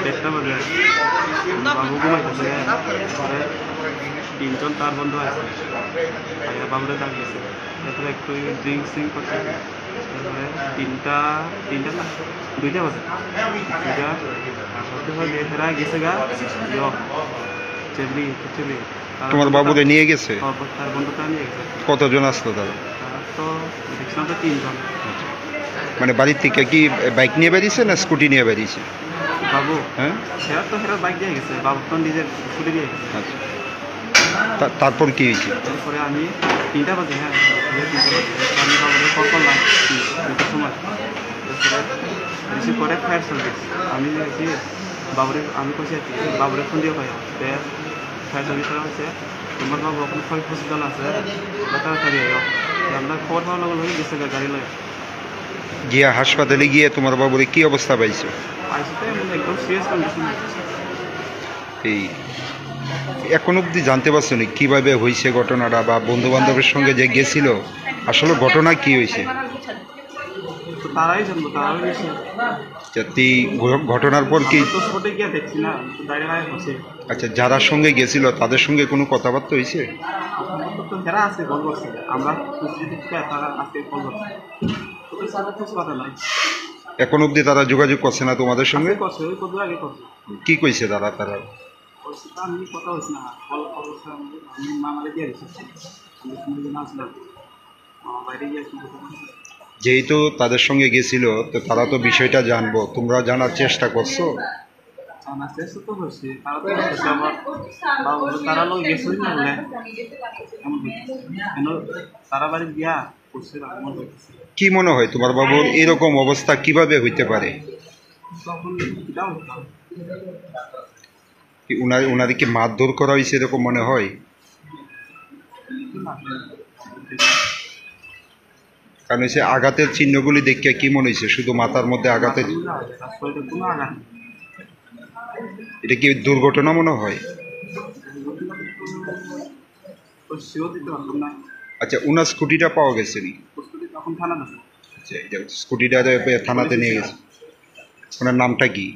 দেড়টা বাজে বাবু ঘুমাইতেছে তিনজন তার বন্ধু আছে বাবুরে ডাক দিয়েছে তারপরে একটু ড্রিঙ্ক সিঙ্ক করছে তারপরে তিনটা না 2টা বাজে 2টা এরা গেছে গা চেবলি তোমার বাবুরে নিয়ে গেছে? তার বন্ধুটা নিয়ে গেছে। কতজন আসতো তারা? তো দেখছিলাম তো 3 জন। মানে বাড়ির থেকে কি বাইক নিয়ে বেরিয়েছে না স্কুটি নিয়ে বেরিয়েছে? বাবু হ্যাঁ সেরা বাইক দিয়ে গেছে, বাবু তো নিজের স্কুটি দিয়ে গেছে। আচ্ছা তারপর কি হয়েছে? তারপরে আমি 3টা বাজে আমি বাবুকে কল করলাম 2টার সময়। রিসিভ করে ফায়ার সার্ভিস আমি আমি কইছি আর কি বাবুরে ফোন দিয়ে পাই ফায়ার সার্ভিসরা হয়েছে তোমার বাবু ওখানে হসপিটাল আছে তাড়াতাড়ি আমরা খবর পাওয়া লাগলো গেছে গাড়ি লয়ে গিয়া হাসপাতালে গিয়ে তোমার বাবুরে কি অবস্থা পাইছো? একদম সিরিয়াস কন্ডিশন। এই এখন অবধি জানতে পারছো না কিভাবে হয়েছে ঘটনাটা, বা বন্ধু বান্ধবের সঙ্গে যে গেছিল আসলে ঘটনা কি হয়েছে? তারাই জানবো, তারাই গেছে। ঘটনার পর কি গিয়ে দেখছি না হচ্ছে। আচ্ছা যারা সঙ্গে গেছিল তাদের সঙ্গে কোনো কথাবার্তা হয়েছে? যারা আজকে কল করছে আমরা তারা আজকে কল করছে এখন অবধি তারা যোগাযোগ করছে না তোমাদের সঙ্গে? কি কইছে তারা? কথা হচ্ছে না আমি মামারে দিয়ে বাইরে গিয়ে যেহেতু তাদের সঙ্গে গেছিল তো তারা তো বিষয়টা জানবো, তোমরা জানার চেষ্টা করছো? জানার চেষ্টা তো করছি, তারা লোক গেছিল না বলে তারা বাড়ি গিয়া করছে। কি মনে হয় তোমার বাবুর এরকম অবস্থা কিভাবে হইতে পারে? উনাদেরকে মারধর করা হয়েছে এরকম মনে হয়? কারণ হচ্ছে আঘাতের চিহ্নগুলি দেখে কি মনে হয়েছে? শুধু মাথার মধ্যে আঘাতের? এটা কি দুর্ঘটনা মনে হয়? আচ্ছা উনার স্কুটিটা পাওয়া গেছে নি? আচ্ছা স্কুটিটা থানাতে নিয়ে গেছে। ওনার নামটা কি?